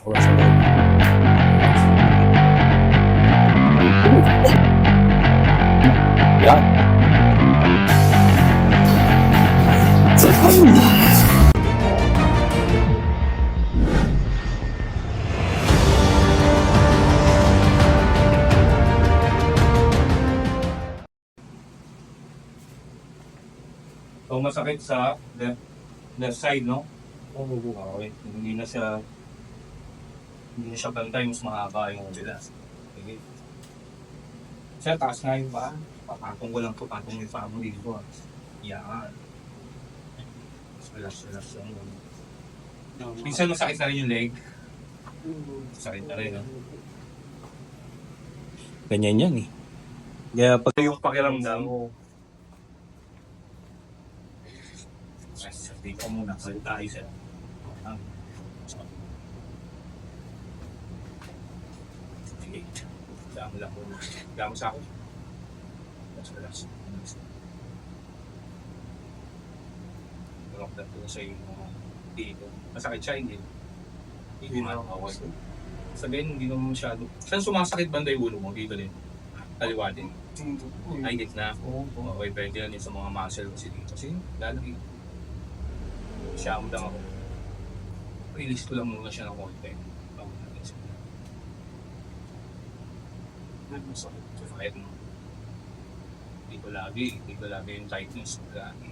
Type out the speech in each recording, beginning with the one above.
Pasok na sa loob. Yan. So masakit sa left side, no? Okay. Hindi na siya bantay, mas mahaba yung bilas. Okay. Siya, taas nga yung paa. Papatong ko lang po, patong yung paa mo dito. Yan. Relax lang. Minsan masakit na rin yung leg. Sakit na rin, no? Ganyan yan eh. Kaya pag yung pakiramdam, sabi ko muna, salita tayo sila. Sige, dami lang po. Dami sa akin. Relax. Rock na po sa yung dito. Masakit siya, hindi. Hindi makakawal. Sabihin, hindi naman masyado. Saan sumasakit banda yung ulo mo? Dito din. Kaliwa din. Ay, gitna. Okay, pwede yan sa mga muscle kasi dito. Kasi lalaki. Siyam lang ako. Release ko lang muna siya ng konti. Bago natin siya. Masakit mo. Dito lagi yung tightness. Lagi.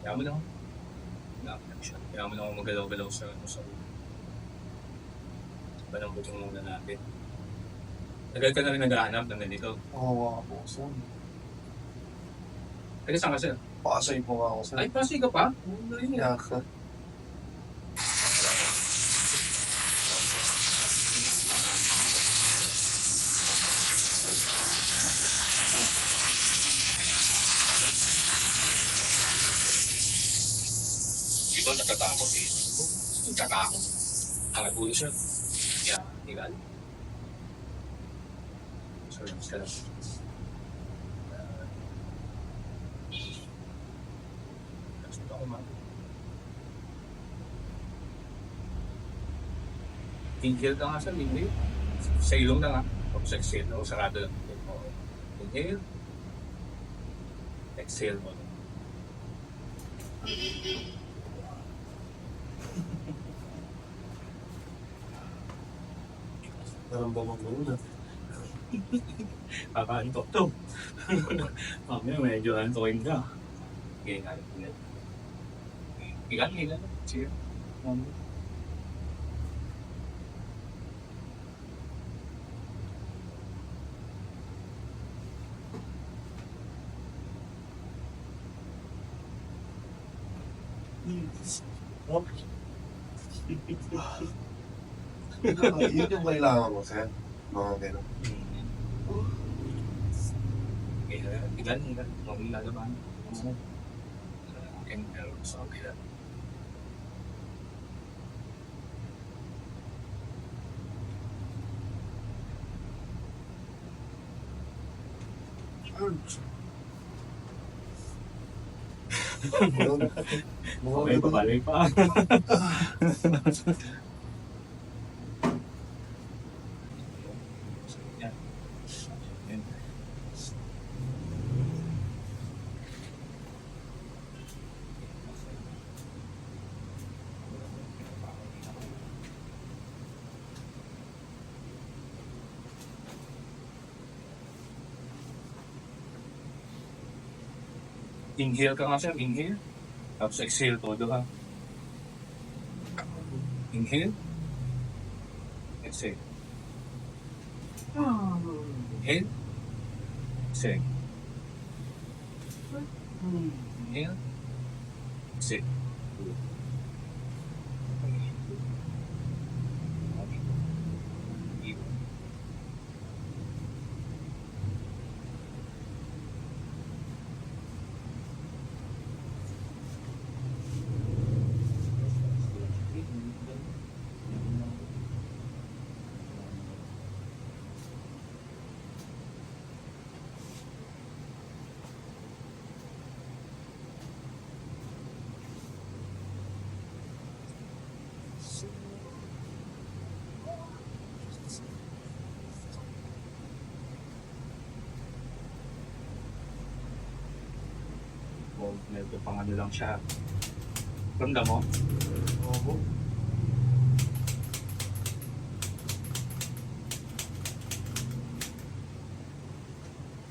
Kaya mo lang. Kaya mo lang ako magalaw-galaw sa ulo. Panambutong muna natin. Tagal ka na rin naghahanap ng ganito. Oo, ako. Saan? Taga saan ka sir? Pasay po ako. Saan? Ay, Pasig ka pa? Yaka. Ito natatakot eh. Natatakot. Hangat ulo siya. Yeah, tinggal. Sorry, mas ka lang. Inhale ka nga sa hindi. Sa ilong na nga. Tapos exhale. O sarado lang. Inhale. Exhale mo. Naramdaman ko na. Kakaantok to. Mamaya medyo antokin ka. Ganyan. Ilan. Sige. Yun yung kailangan mo, sir. Mga gano'n. Ilan. Mga lalaban. And so, ilan. Okay, pabalik pa. Inhale ka nga sir, inhale. Tapos exhale todo ha. Inhale. Exhale. Inhale. Exhale. Inhale. Exhale. Medyo pang ano lang siya. Ramdam mo? Oo.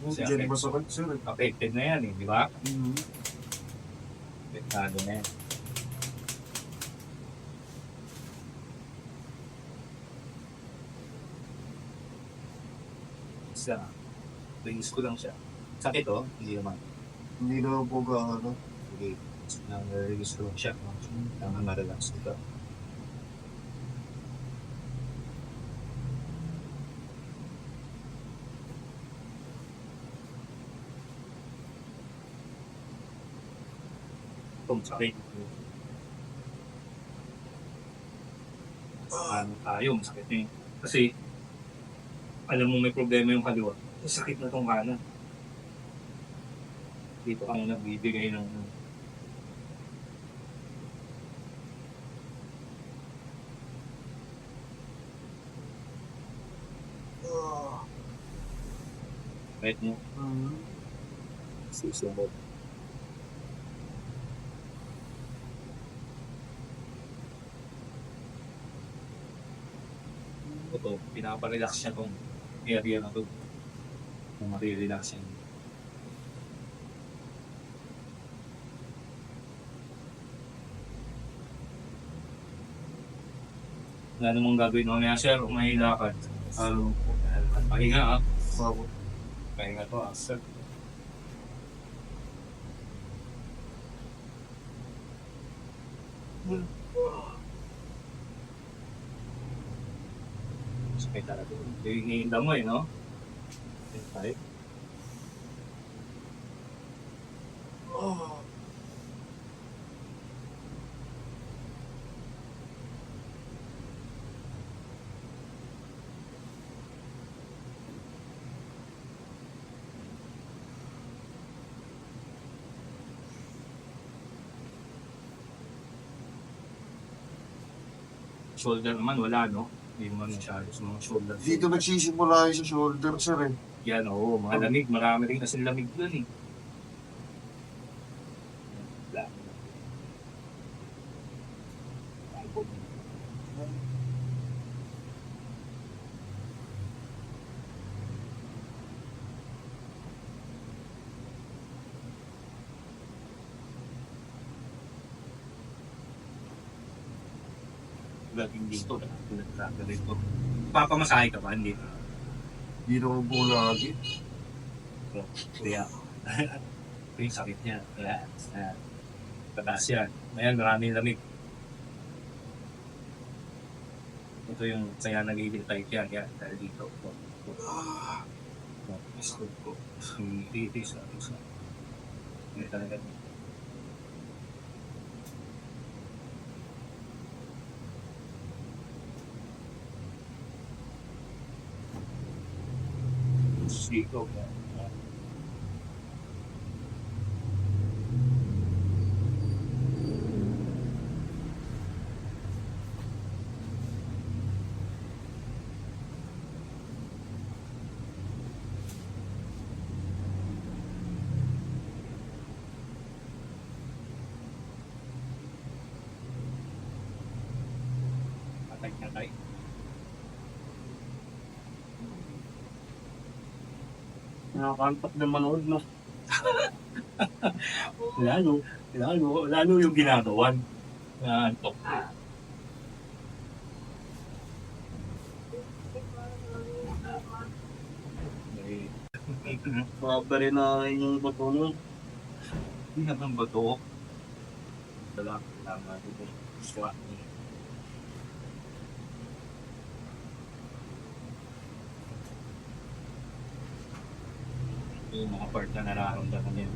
Diyan masakit, sir. Affected na yan eh, di ba? Mm-hmm. Apektado na yan. Isa, release ko lang siya. Sakit oh, hindi naman. Hindi na po gaano. Sige, nang-release ko lang siya. Tama ma-relax dito. Kung sakit. Ano tayo, masakit na yun. Kasi, alam mo may problema yung kaliwa. Sakit na tong kanan. Dito ka na nagbibigay ng kahit mo susumot. Ito, pinaparelax siya tong area na to. Kung marirelax yan. Wala namang gagawin mamaya, sir. Kung may lakad. Ano po? Pahinga, ah. Bago. Pahinga to, ah, sir. Sakit talaga. Ito yung iniinda mo eh, no? Okay. Oh. Shoulder naman, wala, no? Hindi naman masyado sa mga shoulder. Dito nagsisimula yung sa shoulder, sir eh. Yan, oo. Mga lamig. Marami rin kasi lamig doon eh. Wala. Laging dito. Dito. Papamasahe ka ba? Hindi. Hindi naman po lagi. Kaya, ito yung sakit niya. Kaya, pataas yan. Ayan, maraming lamig. Ito yung kaya nagiging tight yan. Yan, dahil dito. Gusto ko. Itis. Hindi talaga. Dito. Patay. Nakakantak na manood, no? Lalo yung ginagawan. Antok. Mababa rin na yung patuloy. Hindi naman ba ito? Tama dito. Swat. Yung mga part na nararamdaman niya.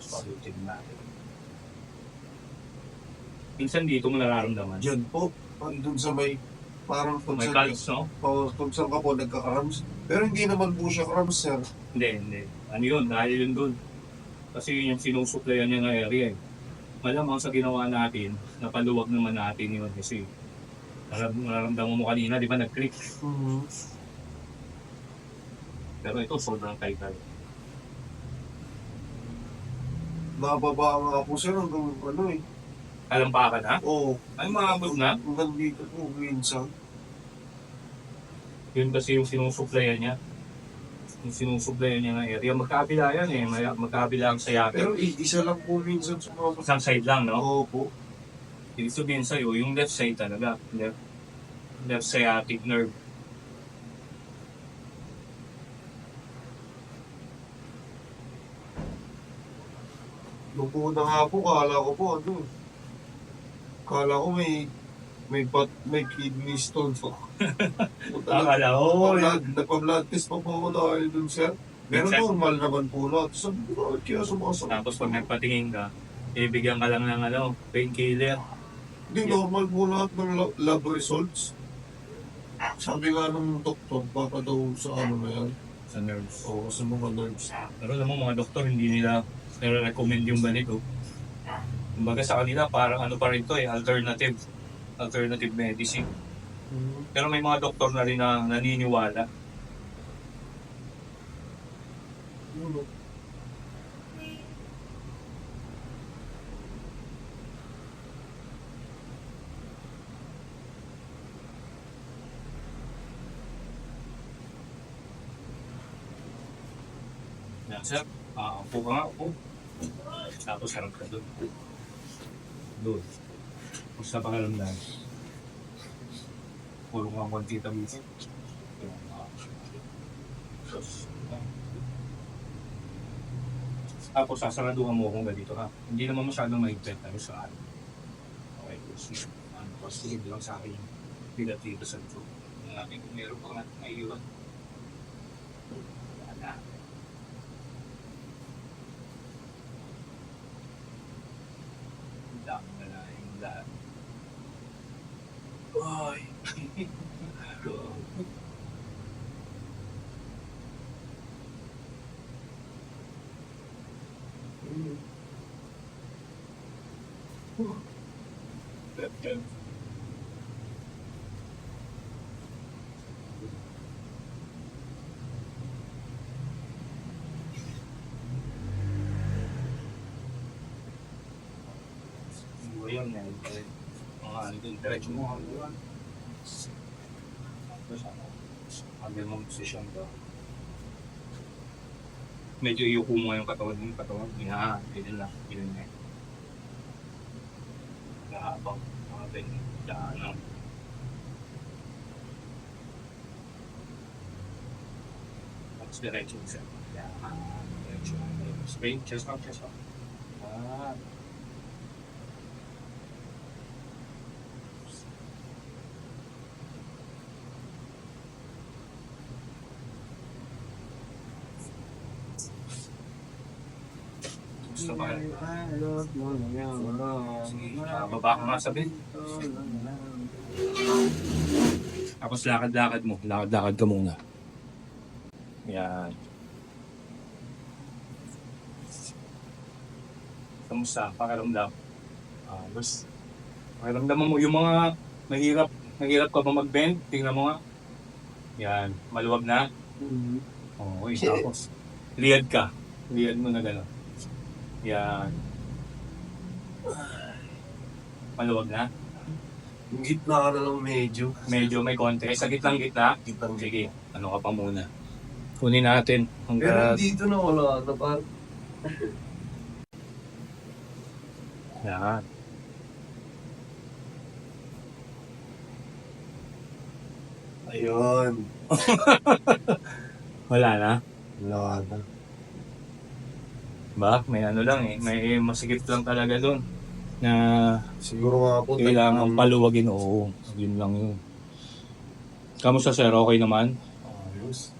Palutin natin. Minsan dito mo nararamdaman. Diyan po. Doon sa may... Parang May calcs, no? Kung saan ka po nagka-cramps. Pero hindi naman po siya cramps, sir. Hindi. Ano yun? Dahil yun doon. Kasi yun yung sinusuplayan niya ng area eh. malamang sa ginawa natin, napaluwag naman natin yun kasi nararamdaman mo kanina, di ba, nag-click. Pero ito, sobrang tight tayo. Nababa nga po sir hanggang ano eh. Alam pa ka na? Oo. Ay, maabot na. Hanggang dito po minsan. Yun kasi yung sinusuplayan niya. Yung sinusuplayan niya ng area. Magkabila yan eh. Magkabila ang sayapin. Pero isa lang po minsan sumama. Isang side lang, no? Oo po. Ibig sabihin sa'yo, yung left side talaga. Left sciatic nerve. Nung una nga po, kala ko po ano. Kala ko may kidney stone po. Akala ko, Nagpa-blood test pa po ako dahil dun sir. Pero Minsan- normal naman po lahat. Sabi ko, bakit kaya sumasakit? tapos pag nagpatingin ka, ibigyan ka lang ng painkiller. Hindi, normal po lahat ng lab results. Sabi nga ng doktor, baka daw sa ano na yan. Sa nerves. O sa mga nerves. Pero alam mo, mga doktor, hindi nila nire-recommend yung ganito. Kumbaga sa kanila, parang ano pa rin to eh, alternative medicine. Pero may mga doktor na rin na naniniwala. Yan, sir. Upo ka nga, upo. Tapos harap ka doon. Doon. Kung sa pakiramdam. Pulong ang konti tamis. Tapos sasaraduhan mo kung ganito ha. Hindi naman masyadong mahigpit tayo sa ano. Okay, kasi ano, positive lang sa akin yung bigat dito sa ito. Natin kung meron pa nga naiiwan. Wala. Dami na lang yung lahat. Ay. Yun yan. Mga ano dun, diretso mo ang buwan. Tapos ano, hanggang mong position ka. Medyo iyuko mo nga yung katawan. Ganyan lang. Ganyan na. Nahabang mga ganyan. Daan. Tapos diretso siya. Diretso. Straight, chest up. Gusto ba? Baba ka nga sabi. Tapos lakad-lakad mo. Lakad-lakad ka muna. Yan. Kamusta? Pakiramdam. Basta. Pakiramdam mo yung mga mahirap ka pa mag-bend. Tingnan mo nga. Yan. Maluwag na. Okay. Tapos, liad ka. Liad mo na gano'n. Yan. Maluwag na. Yung gitna ka na lang medyo. Medyo may konti. Sa gitna. Gitnang Sige, ano ka pa muna. Kunin natin. Pero dito na wala na parang. Yan. Ayun. Wala na. Wala na. Ba? May ano lang eh. May masikip lang talaga doon. Na Siguro nga po. kailangan paluwagin. Oo. Yun lang yun. Kamusta sir? Okay naman? Ayos.